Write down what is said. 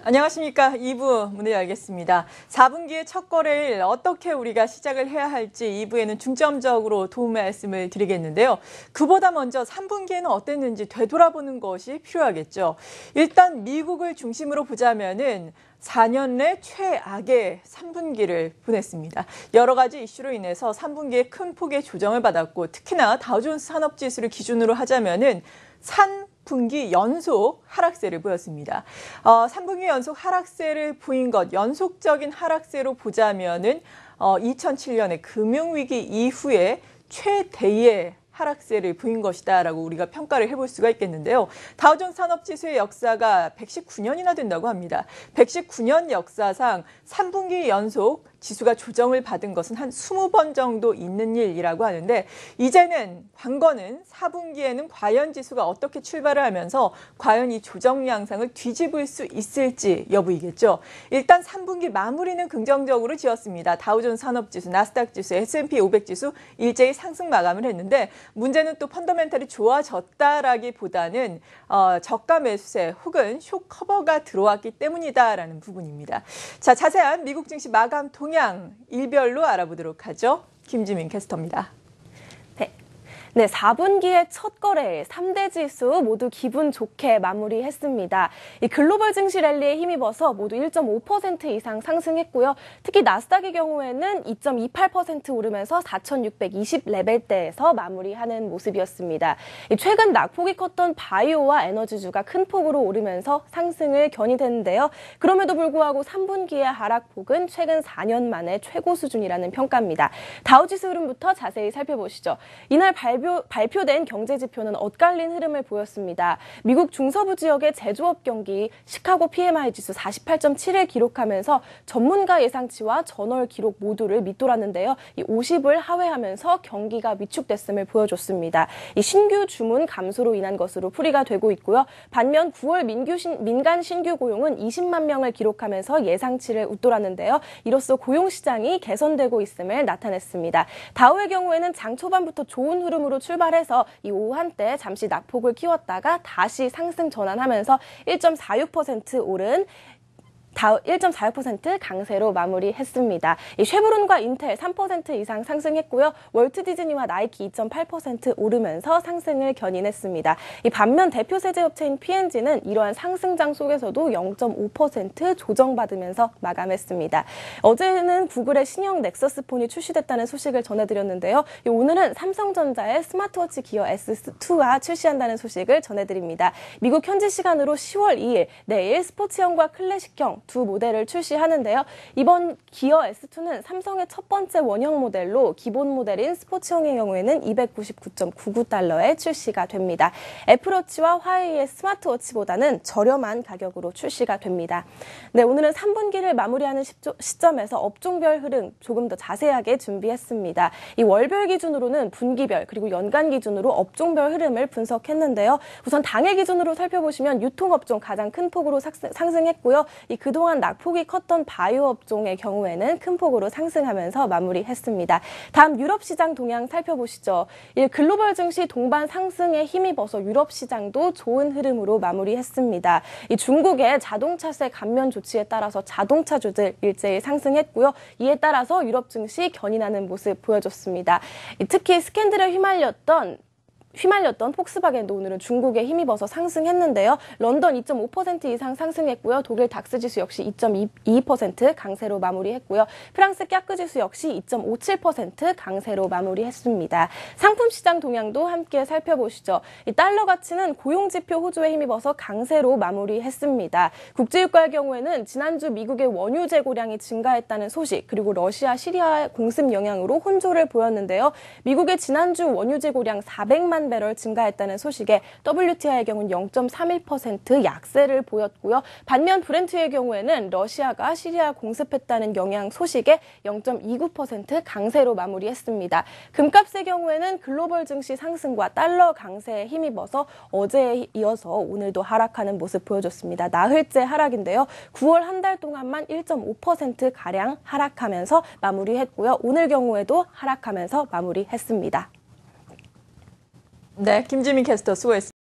안녕하십니까. 2부 문을 열겠습니다. 4분기의 첫 거래일 어떻게 우리가 시작을 해야 할지 2부에는 중점적으로 도움 말씀을 드리겠는데요. 그보다 먼저 3분기에는 어땠는지 되돌아보는 것이 필요하겠죠. 일단 미국을 중심으로 보자면은 4년 내 최악의 3분기를 보냈습니다. 여러 가지 이슈로 인해서 3분기에 큰 폭의 조정을 받았고 특히나 다우존스 산업지수를 기준으로 하자면은 3분기 연속 하락세를 보였습니다. 3분기 연속 하락세를 보인 것, 연속적인 하락세로 보자면은 2007년의 금융위기 이후에 최대의 하락세를 보인 것이다라고 우리가 평가를 해볼 수가 있겠는데요. 다우존스 산업지수의 역사가 119년이나 된다고 합니다. 119년 역사상 3분기 연속 지수가 조정을 받은 것은 한 20번 정도 있는 일이라고 하는데 이제는 관건은 4분기에는 과연 지수가 어떻게 출발을 하면서 과연 이 조정 양상을 뒤집을 수 있을지 여부이겠죠. 일단 3분기 마무리는 긍정적으로 지었습니다. 다우존스 산업지수, 나스닥 지수, S&P 500 지수 일제히 상승 마감을 했는데 문제는 또 펀더멘탈이 좋아졌다라기보다는 저가 매수세 혹은 쇼 커버가 들어왔기 때문이다라는 부분입니다. 자, 자세한 미국 증시 마감 동향 일별로 알아보도록 하죠. 김지민 캐스터입니다. 네, 4분기의 첫 거래일 3대 지수 모두 기분 좋게 마무리했습니다. 이 글로벌 증시 랠리에 힘입어서 모두 1.5% 이상 상승했고요. 특히 나스닥의 경우에는 2.28% 오르면서 4,620 레벨대에서 마무리하는 모습이었습니다. 최근 낙폭이 컸던 바이오와 에너지주가 큰 폭으로 오르면서 상승을 견인했는데요. 그럼에도 불구하고 3분기의 하락폭은 최근 4년 만에 최고 수준이라는 평가입니다. 다우지수 흐름부터 자세히 살펴보시죠. 이날 발표된 경제지표는 엇갈린 흐름을 보였습니다. 미국 중서부 지역의 제조업 경기 시카고 PMI 지수 48.7을 기록하면서 전문가 예상치와 전월 기록 모두를 밑돌았는데요. 이 50을 하회하면서 경기가 위축됐음을 보여줬습니다. 이 신규 주문 감소로 인한 것으로 풀이가 되고 있고요. 반면 9월 민간 신규 고용은 20만 명을 기록하면서 예상치를 웃돌았는데요. 이로써 고용시장이 개선되고 있음을 나타냈습니다. 다우의 경우에는 장 초반부터 좋은 흐름으로 출발해서 이 오후 한때 잠시 낙폭을 키웠다가 다시 상승 전환하면서 1.46% 오른 1.46% 강세로 마무리했습니다. 이 쉐보론과 인텔 3% 이상 상승했고요. 월트 디즈니와 나이키 2.8% 오르면서 상승을 견인했습니다. 이 반면 대표 세제업체인 P&G는 이러한 상승장 속에서도 0.5% 조정받으면서 마감했습니다. 어제는 구글의 신형 넥서스 폰이 출시됐다는 소식을 전해드렸는데요. 오늘은 삼성전자의 스마트워치 기어 S2가 출시한다는 소식을 전해드립니다. 미국 현지 시간으로 10월 2일 내일 스포츠형과 클래식형 두 모델을 출시하는데요. 이번 기어 S2는 삼성의 첫 번째 원형 모델로 기본 모델인 스포츠형의 경우에는 299.99달러에 출시가 됩니다. 애플워치와 화웨이의 스마트워치보다는 저렴한 가격으로 출시가 됩니다. 네, 오늘은 3분기를 마무리하는 시점에서 업종별 흐름 조금 더 자세하게 준비했습니다. 이 월별 기준으로는 분기별 그리고 연간 기준으로 업종별 흐름을 분석했는데요. 우선 당일 기준으로 살펴보시면 유통업종 가장 큰 폭으로 상승했고요. 그동안 낙폭이 컸던 바이오 업종의 경우에는 큰 폭으로 상승하면서 마무리했습니다. 다음 유럽 시장 동향 살펴보시죠. 글로벌 증시 동반 상승에 힘입어서 유럽 시장도 좋은 흐름으로 마무리했습니다. 중국의 자동차세 감면 조치에 따라서 자동차주들 일제히 상승했고요. 이에 따라서 유럽 증시 견인하는 모습 보여줬습니다. 특히 스캔들에 휘말렸던 폭스바겐도 오늘은 중국에 힘입어서 상승했는데요. 런던 2.5% 이상 상승했고요. 독일 닥스 지수 역시 2.22% 강세로 마무리했고요. 프랑스 깍그 지수 역시 2.57% 강세로 마무리했습니다. 상품 시장 동향도 함께 살펴보시죠. 이 달러 가치는 고용지표 호조에 힘입어서 강세로 마무리했습니다. 국제유가의 경우에는 지난주 미국의 원유 재고량이 증가했다는 소식 그리고 러시아, 시리아 공습 영향으로 혼조를 보였는데요. 미국의 지난주 원유 재고량 400만 배럴 증가했다는 소식에 WTI의 경우는 0.31% 약세를 보였고요. 반면 브렌트의 경우에는 러시아가 시리아 공습했다는 영향 소식에 0.29% 강세로 마무리했습니다. 금값의 경우에는 글로벌 증시 상승과 달러 강세에 힘입어서 어제에 이어서 오늘도 하락하는 모습 보여줬습니다. 나흘째 하락인데요. 9월 한 달 동안만 1.5%가량 하락하면서 마무리했고요. 오늘 경우에도 하락하면서 마무리했습니다. 네, 김지민 캐스터 수고했습니다.